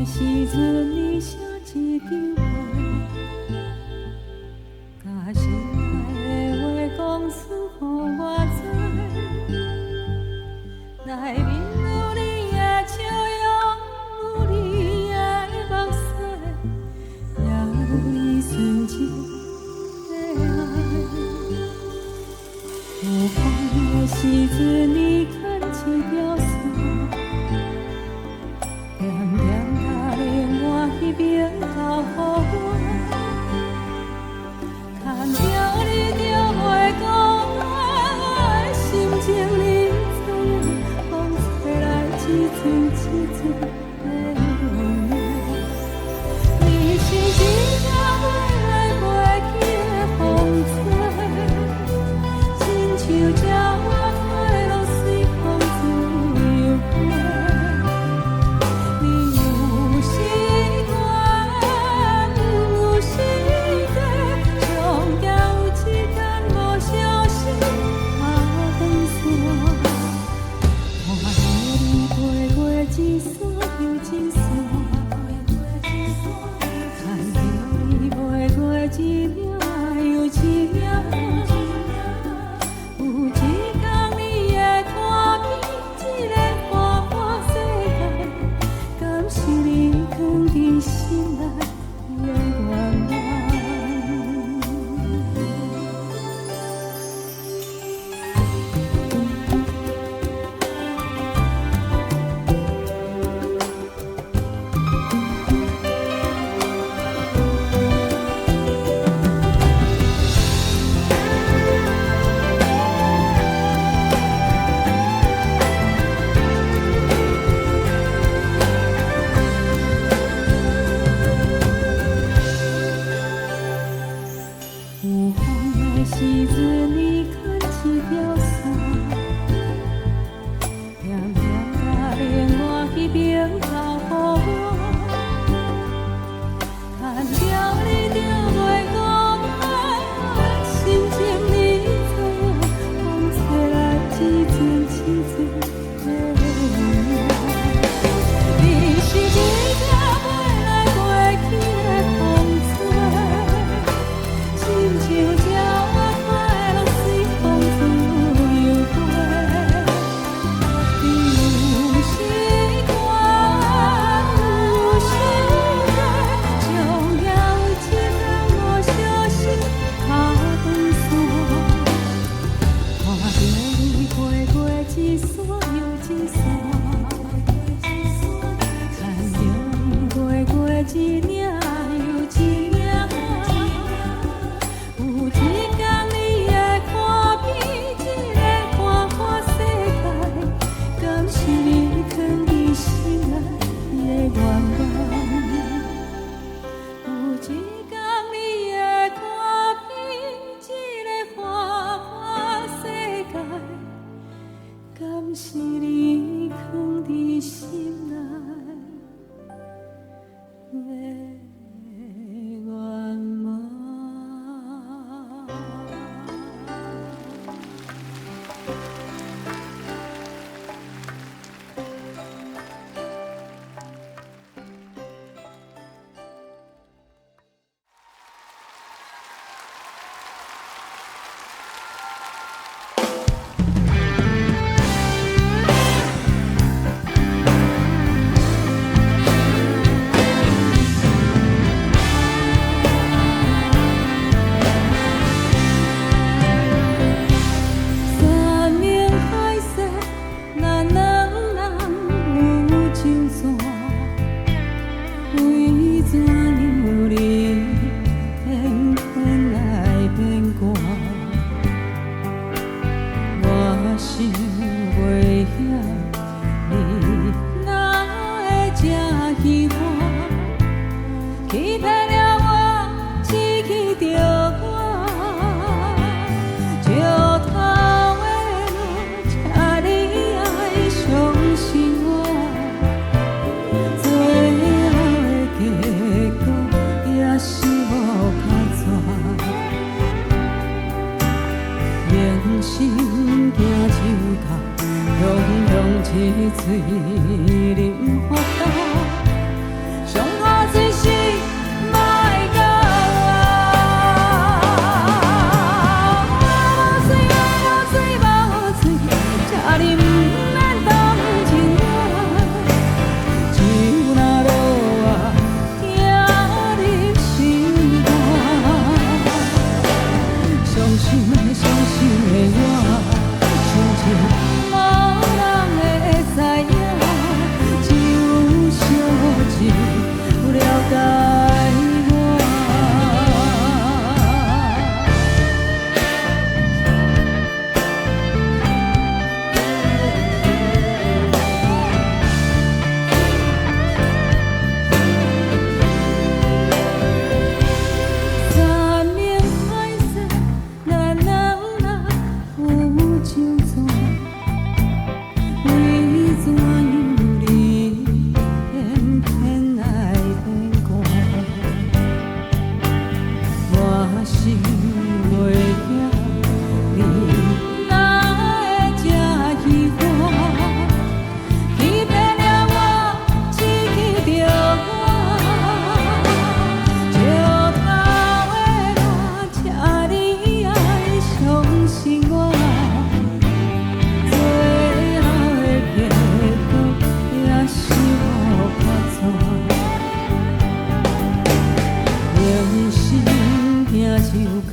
时阵，你写一张话，甲心内的话讲出，予我知。内面有你的笑容，有你的目屎，也有你纯情的爱。有风的时阵，你牵一条线。那边交予我，牵着你就会讲我的心情，你知影，风吹来一阵一阵的温暖。你是一条飞来飞去的风吹，亲像鸟仔飞落水风自由飞。你有时。一线又一线，看着你飞过一秒又一秒。有一天你会看遍这个花花世界，敢是你藏在心内的愿望？时阵，你牵一条线，点点甲另外迄边交予我，牵着你就袂讲我心情，你知影，风吹来一阵一阵的温暖。你是一条飞来飞去的风吹，亲像鸟。一线又一线，看着你飞过一领又一领。有一天你会看遍这个花花世界，敢是你藏在心内的愿望？有一天你会看遍这个花花世界。敢是你藏在心内的愿望？欺骗了。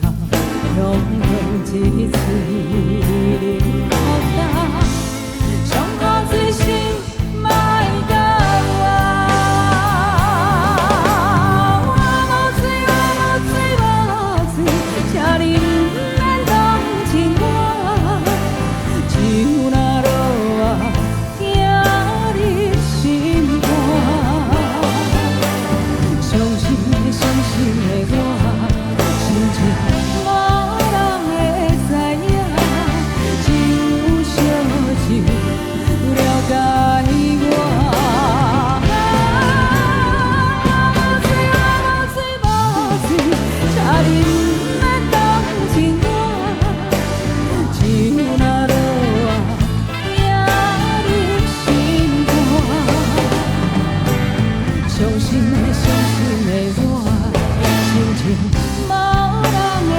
口，用一嘴互干，上好水心莫甲我。我无水，请你不免同情我，就那落啊，行入心肝。伤心的我，心情无人会知影，只有烧酒了解我。无水，请你不免同情我，只有那落啊，行入心肝。伤心的我，心情无人会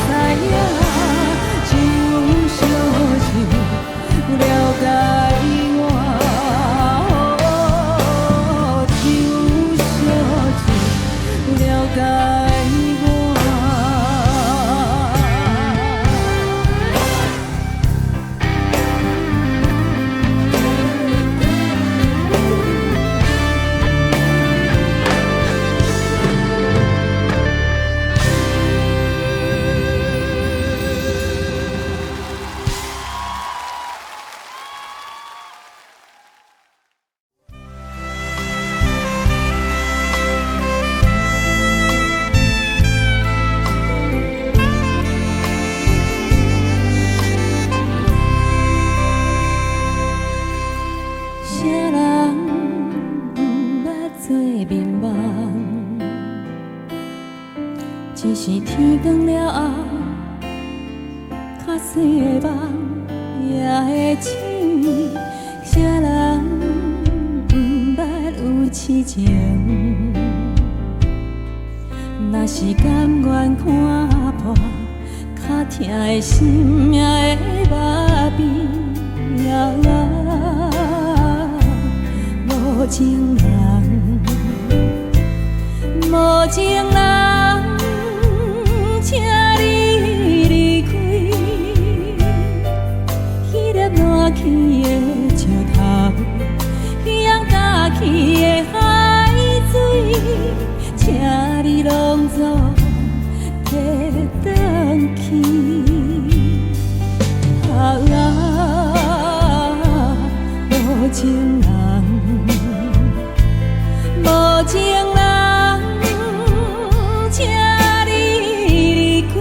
知影，只有烧酒了解我，只有烧酒了解我。啥人不捌做眠梦？只是天光了后，较水的梦也会醒。啥人不捌有痴情？若是甘愿看破，较疼的心也会麻痹。无情人，无情人，请你离开。迄粒烂去的石头，迄样干去的海水，请你拢总摕转去。无情人，无情人，请你离开。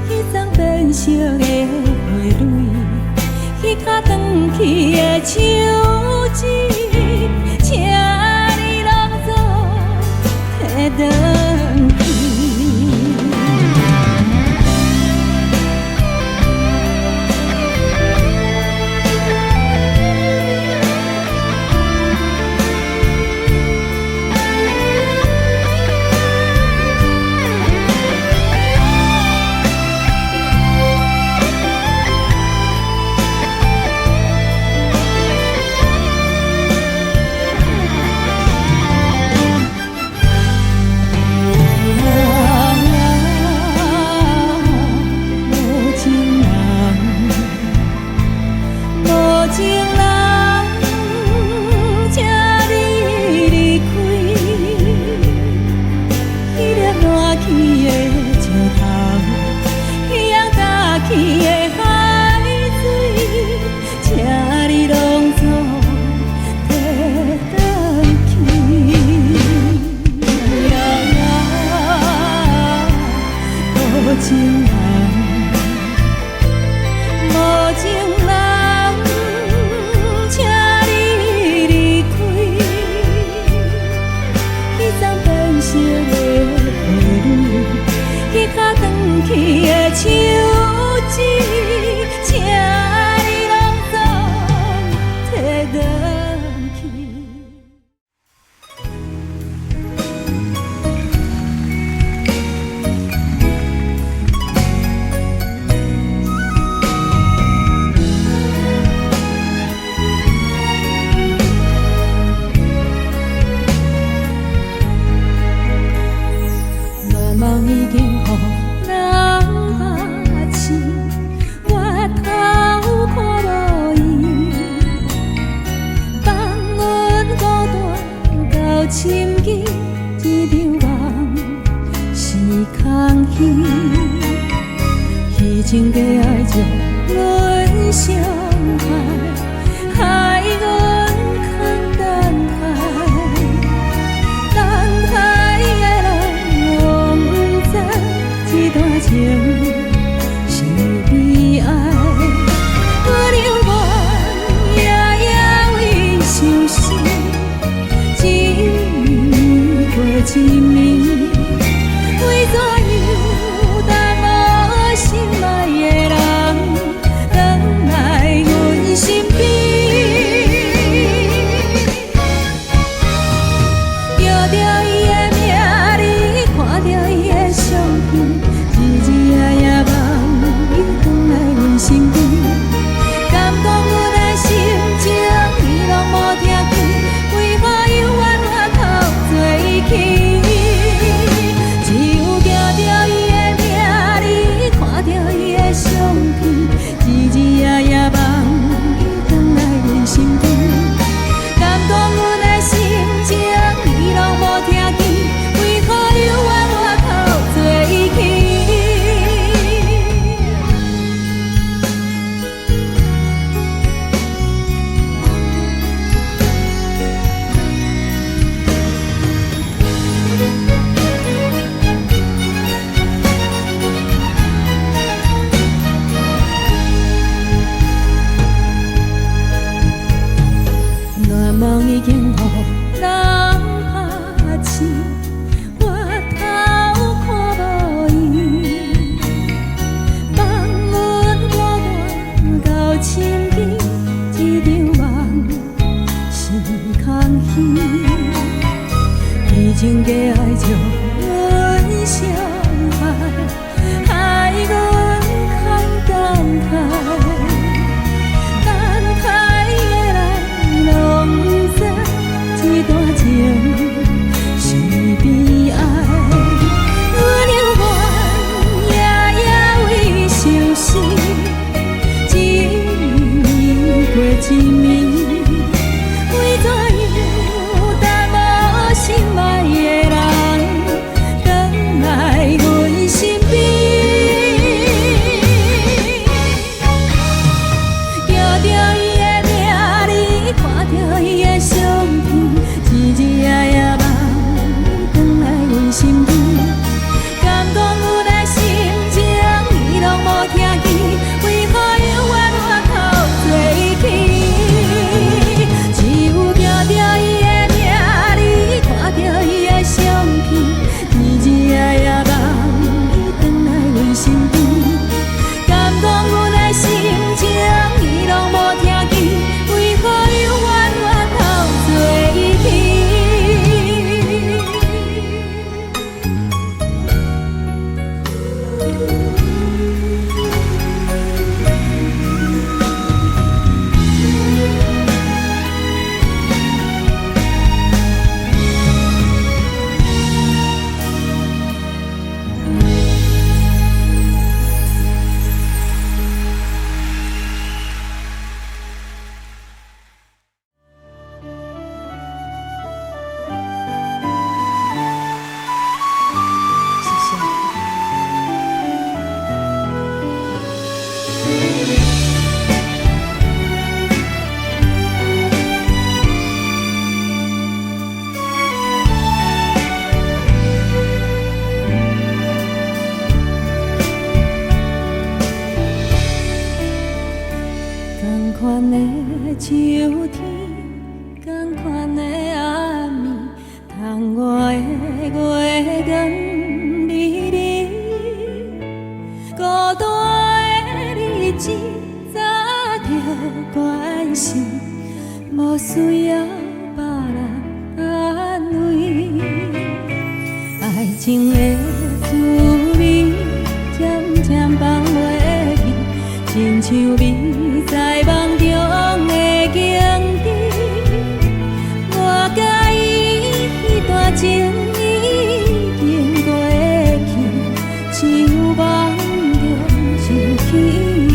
迄丛变色的花蕊，迄颗长去的手指，请你拢总摕转去。情的爱将阮伤害，害阮空等待，等待的人拢不知这段情是悲哀。我留恋夜夜为相思，一暝过一暝，为怎样等无心爱的人回来阮身边？叫着伊的名字，看着伊的相片，日日夜夜梦伊回来阮身边。敢讲阮的心情，伊拢无听见，为何犹原我头做起？只有听着伊的名字，看着伊的相片，日日夜夜梦伊回来阮身边。敢讲阮的心情，伊拢无听见，为何犹原我头做起？暖梦已经予人拍醒，我头看无伊，放阮孤单到深更，这场梦是空虚。悲情的爱将阮伤害，害阮空等待。等待的人拢不知这段情是悲哀。我留恋夜夜为相思，一暝过一暝，为怎样等无心爱的人回来阮身边？叫着伊的名字，看着伊的相片，日日夜夜梦伊回来阮身边。敢讲阮的心情，伊拢无听见，为何犹原我头做起？只有听着伊的名字，看着伊的相片，日日夜夜梦伊回来阮身边。敢讲阮的心情，伊拢无听见，为何犹原我头做起？谢谢。同款的秋天，同款的暗暝，窗外的月光美丽，孤单的日子早就关心，无需要别人安慰。爱情的滋味渐渐放袂去，亲像美在梦中的景致。我甲伊迄段情已经过去，像梦中想起伊。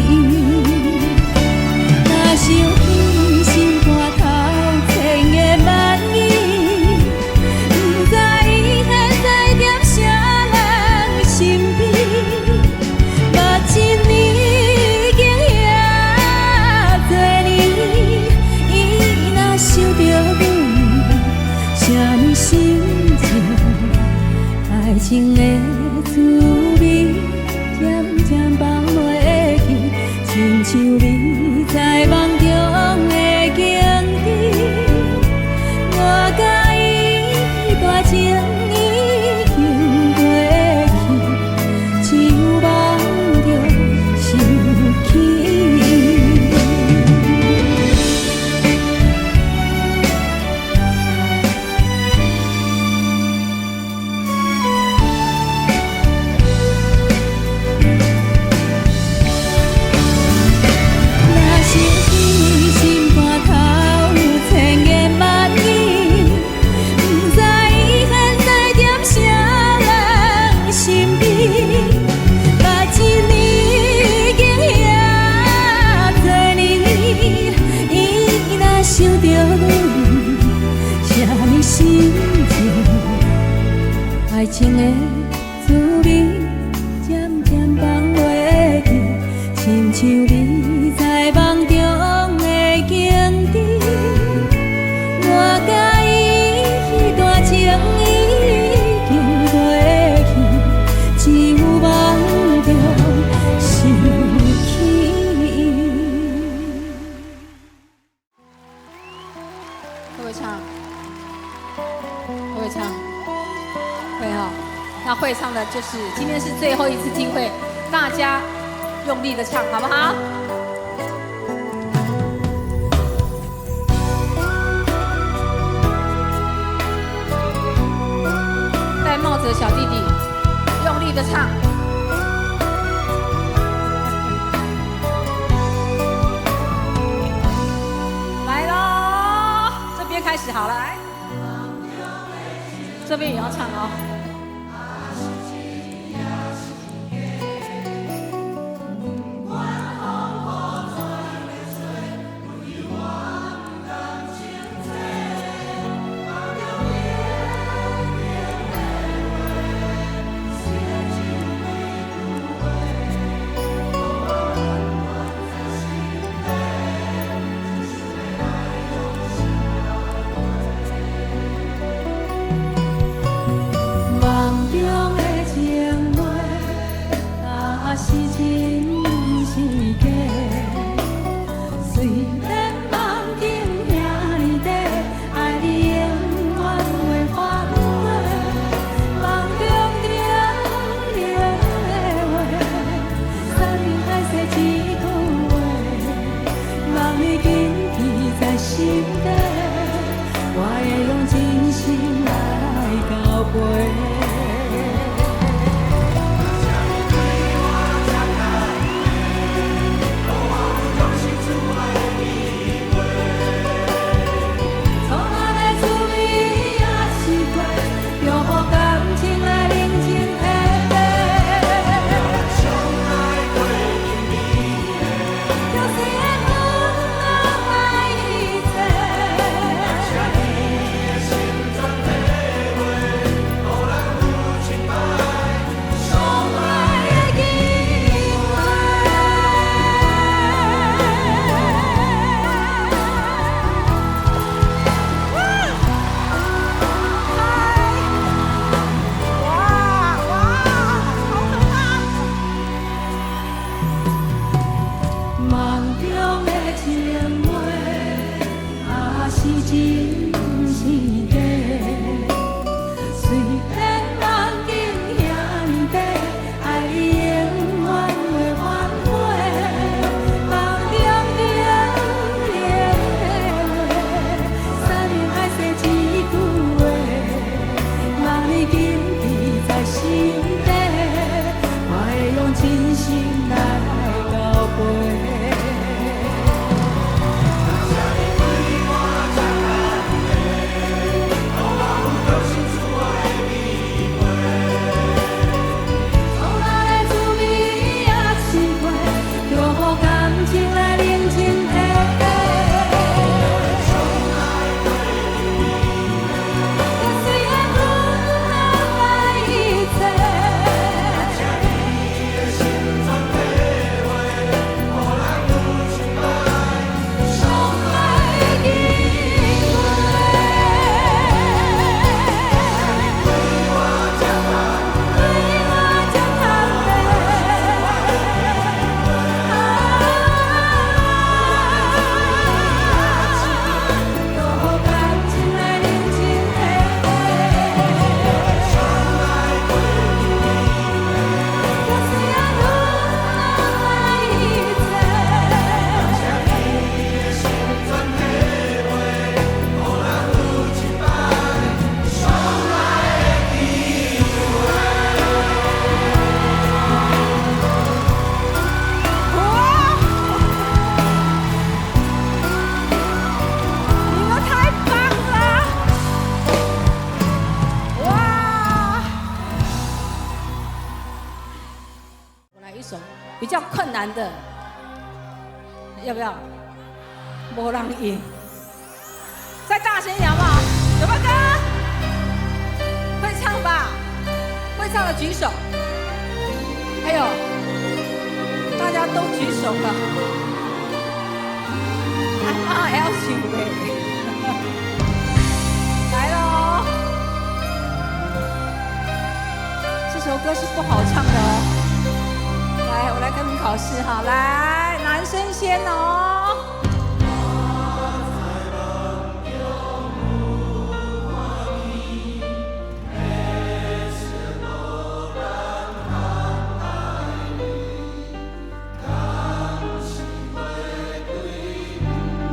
若想起心肝头千言万语，不知伊现在在啥人你心情，爱情的滋味渐渐放袂去，亲像你在梦中的景致。我甲伊大情已经过去，只有梦中想起。爱情的滋味渐渐放袂去，亲像你在梦中的景致。我甲伊迄段情已经过去，只有梦中想起。会不会唱？会不会唱？会哈，那会唱的就是今天是最后一次机会，大家用力的唱，好不好？戴帽子的小弟弟，用力的唱。来喽，这边开始好了，来，这边也要唱哦。很难的，要不要？没人赢，再大声一点好不好？有没有歌？会唱吧？会唱的举手。还有，大家都举手了。L 型位，来了哦！这首歌是不好唱的哦。来，我来跟你们考试哈。来，男生先哦。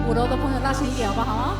5楼的朋友大声一点好不好？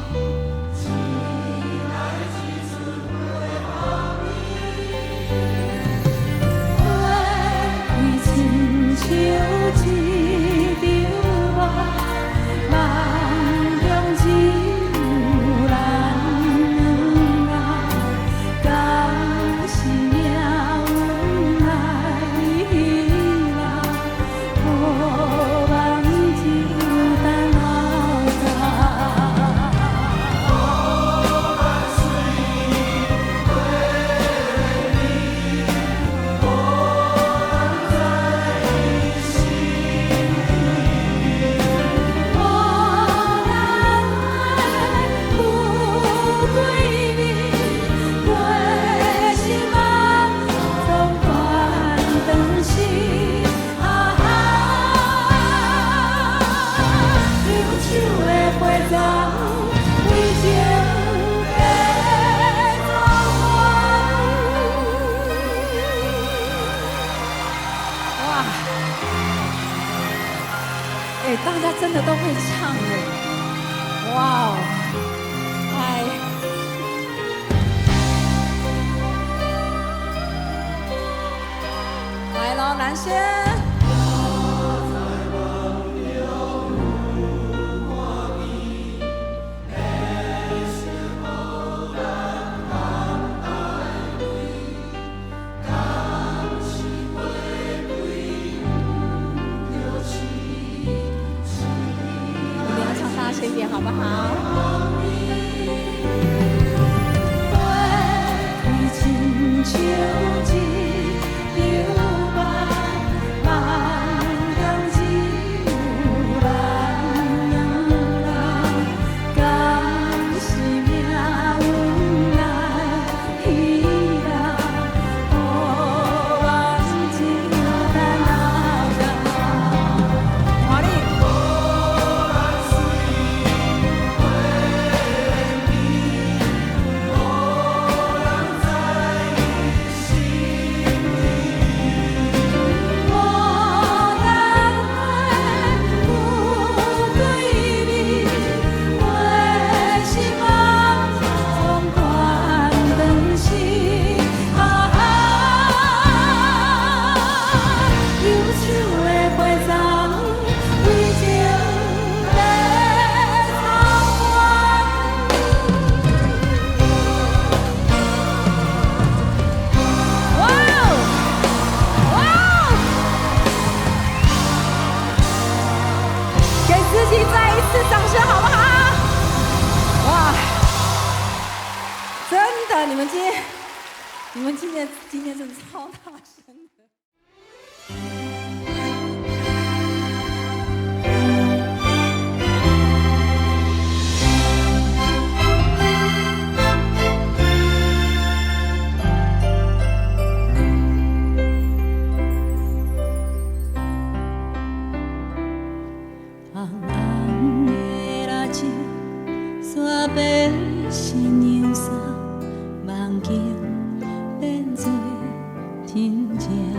大家真的都会唱哎，哇哦，来喽，男生。一点好不好？掌声好不好？哇，真的，你们今天真的超大声的。山边新娘衫，梦境变作真正。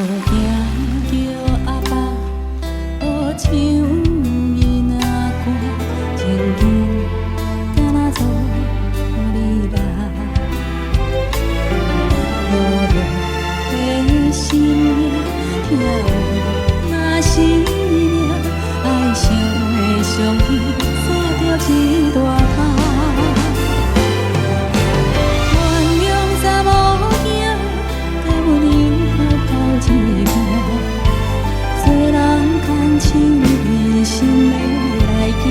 行着阿爸，好唱囡仔歌，情景敢若做你来。落落的心命，听有若是命，爱上的相依，撒着一大把。心的来行，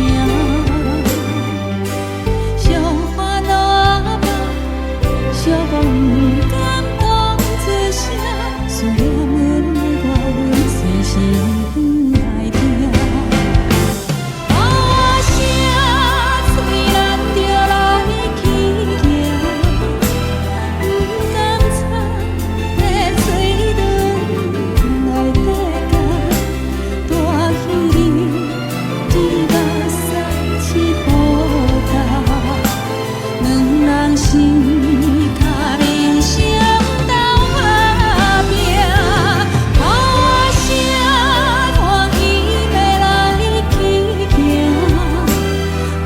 伤烦恼阿爸，寂寞不敢讲出声，思念阮的歌，阮随时来听。啊声，虽然着来去行，不甘惨的嘴唇来抵甲，大戏。心甲人生斗打拼，啊声看伊要来去行，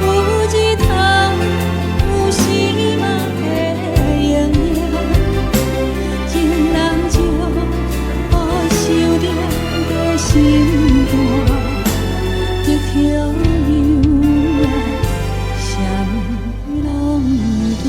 有日头有时嘛会用影，情人就好想着在心肝，就跳游什么拢惊。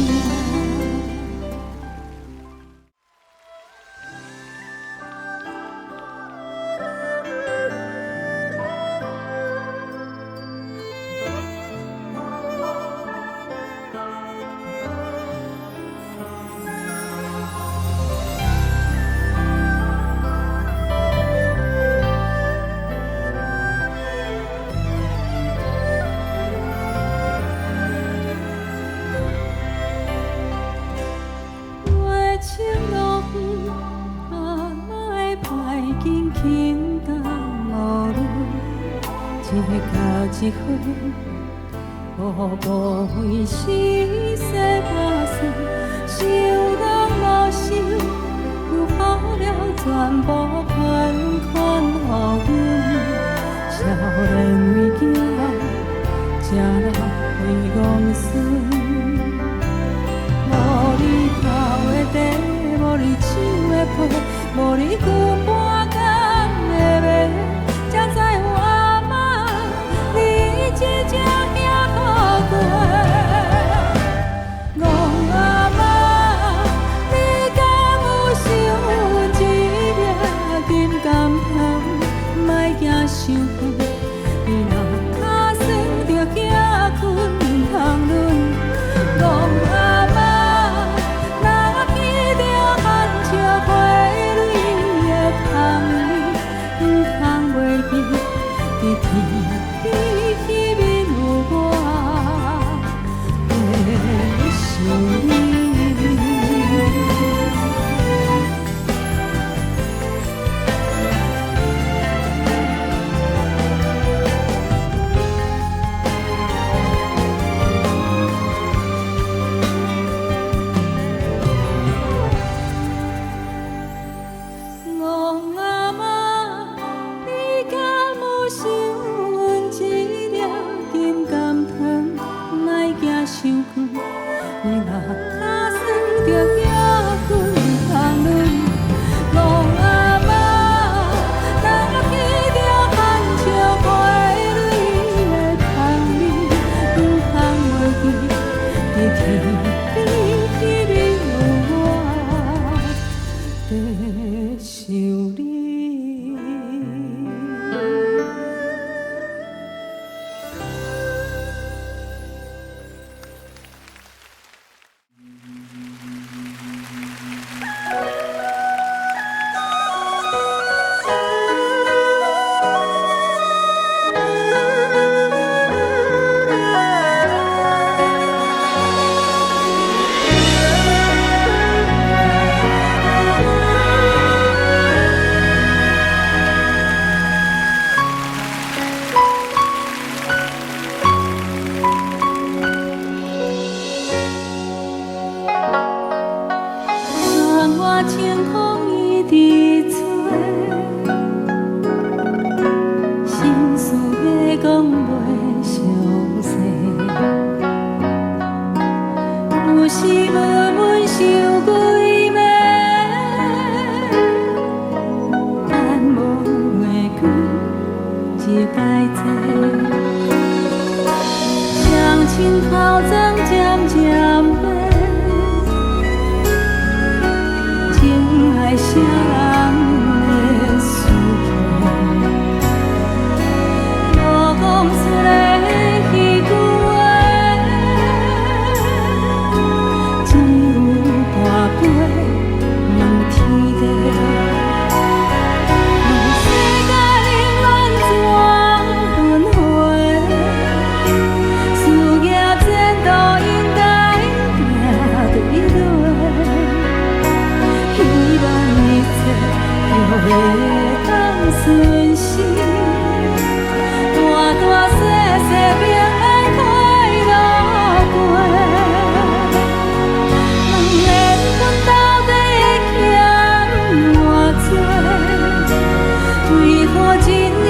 一分，步步为时势打算，想人无想，又好了全部款款予阮，少年为囝，正人为戆孙。无你头的地，无你手的皮，无你裙半工的卖，才知有阿妈你这只遐好过。戆阿妈，你敢有想阮一粒金甘糖，莫惊伤远，你若打算着遐困通论。戆阿妈，若见着含笑花蕊的香味，唔通袂记，伫天边迄面有我在想你。戆阿妈，你敢有想阮一粒金甘糖，莫惊伤远，你若打算着遐困通论。戆阿妈，若见着含笑花蕊的香味，唔通袂记，伫天边迄面有我在想你。亲头前渐渐变，情爱啥人会输给？无讲出来彼句话，只有跋杯问天地。会当顺时，大大小小平安快乐过。两个阮到底欠偌多？为何一年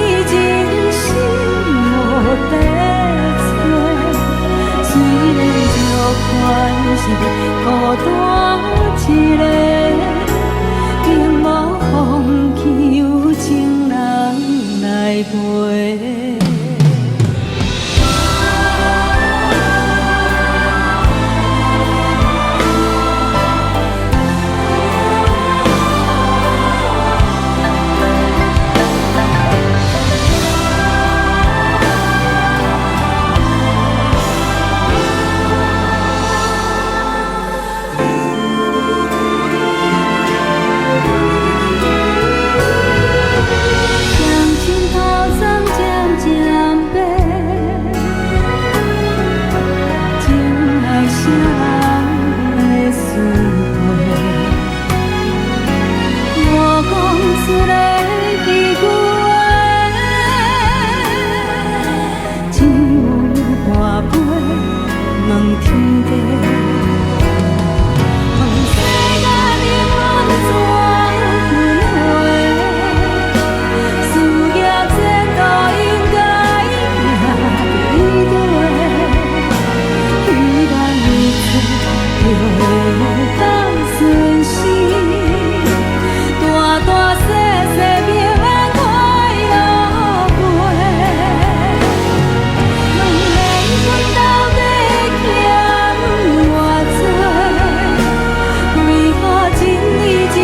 真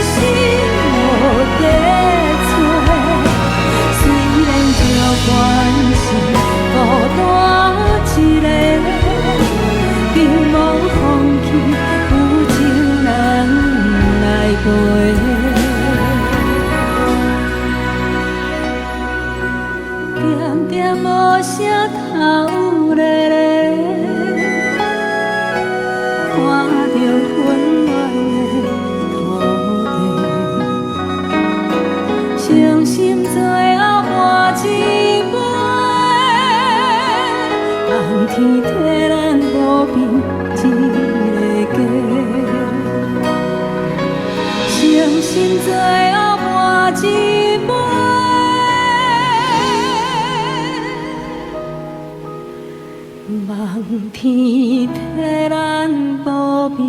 心无地找？虽然这款是孤单一个。并无放弃，有情人来陪。点点无声头咧咧，看着温暖的土地，伤心最后换一杯，红天替咱保庇一个家，伤心最后换一杯。望天替咱保庇。